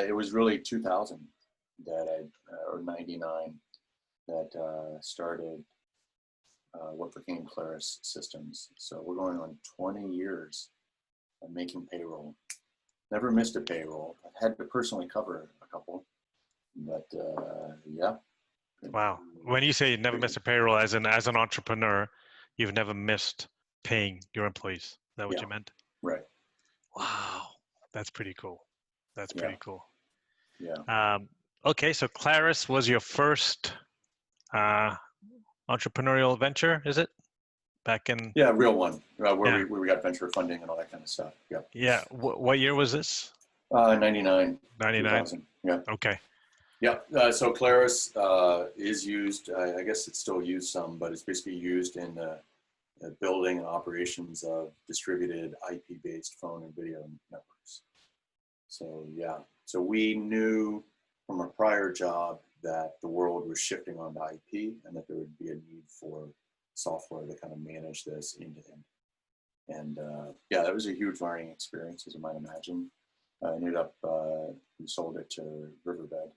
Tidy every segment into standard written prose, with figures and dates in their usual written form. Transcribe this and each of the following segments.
it was really 2000 that or 99 that started what became Clarus Systems. So we're going on 20 years of making payroll. Never missed a payroll. I've had to personally cover a couple, but yeah. Wow. When you say you never missed a payroll, as an entrepreneur, you've never missed paying your employees. Is that what you meant? Right. Wow. That's pretty cool. That's pretty cool. Yeah. Okay, so Clarus was your first entrepreneurial venture, is it? Back in real one where we got venture funding and all that kind of stuff. Yeah. Yeah. What year was this? 99. 99. 2000. Yeah. Okay. Yeah. So Clarus is used. I guess it's still used some, but it's basically used in the building and operations of distributed IP-based phone and video networks. So yeah. So we knew from a prior job that the world was shifting onto IP and that there would be a need for software to kind of manage this end to end. And yeah, that was a huge learning experience, as you might imagine. I ended up, we sold it to Riverbed.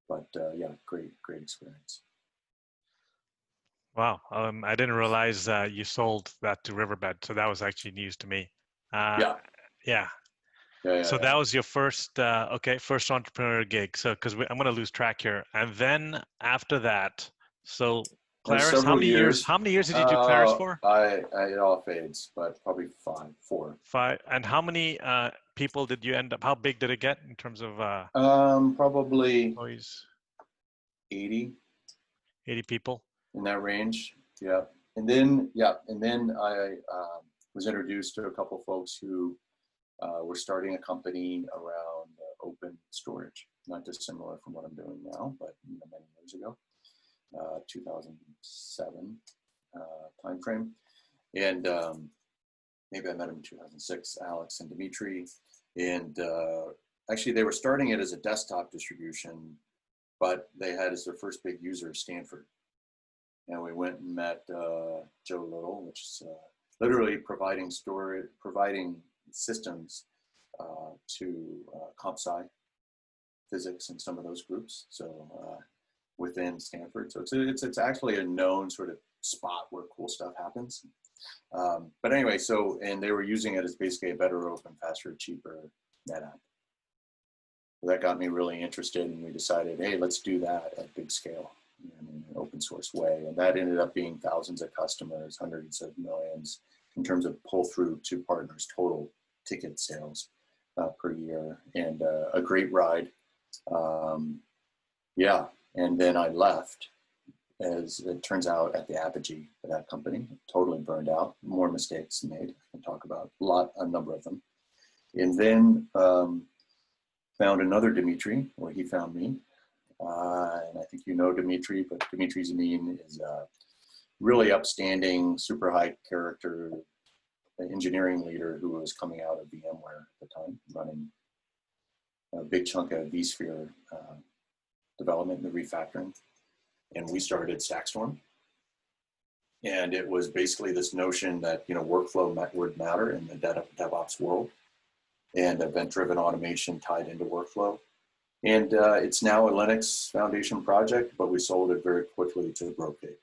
But yeah, great experience. Wow. I didn't realize you sold that to Riverbed. So that was actually news to me. Yeah. So that was your first, first entrepreneurial gig. So, because I'm going to lose track here. And then after that, so Clarus, how many years did you do Clarus for? It all fades, but probably 4. 5. And how many people did you end up, how big did it get in terms of probably employees? 80 people in that range. Yeah. And then I was introduced to a couple folks who were starting a company around open storage, not dissimilar from what I'm doing now, but many years ago, 2007 timeframe. And maybe I met him in 2006, Alex and Dimitri. And actually they were starting it as a desktop distribution, but they had as their first big user Stanford. And we went and met Joe Little, which is literally providing systems to comp sci, physics, and some of those groups. So within Stanford, so it's actually a known sort of spot where cool stuff happens. But anyway, and they were using it as basically a better, open, faster, cheaper net app. So that got me really interested, and we decided, hey, let's do that at big scale in an open source way. And that ended up being thousands of customers, hundreds of millions in terms of pull through to partners, total ticket sales per year, and a great ride. Yeah, and then I left, as it turns out, at the apogee of that company, totally burned out, more mistakes made. I can talk about a number of them. And then found another Dimitri, or he found me. And I think you know Dimitri, but Dimitri Zamin is a really upstanding, super high character engineering leader who was coming out of VMware at the time, running a big chunk of vSphere development and refactoring. And we started StackStorm. And it was basically this notion that, workflow would matter in the DevOps world, and event-driven automation tied into workflow. And it's now a Linux Foundation project, but we sold it very quickly to Brocade.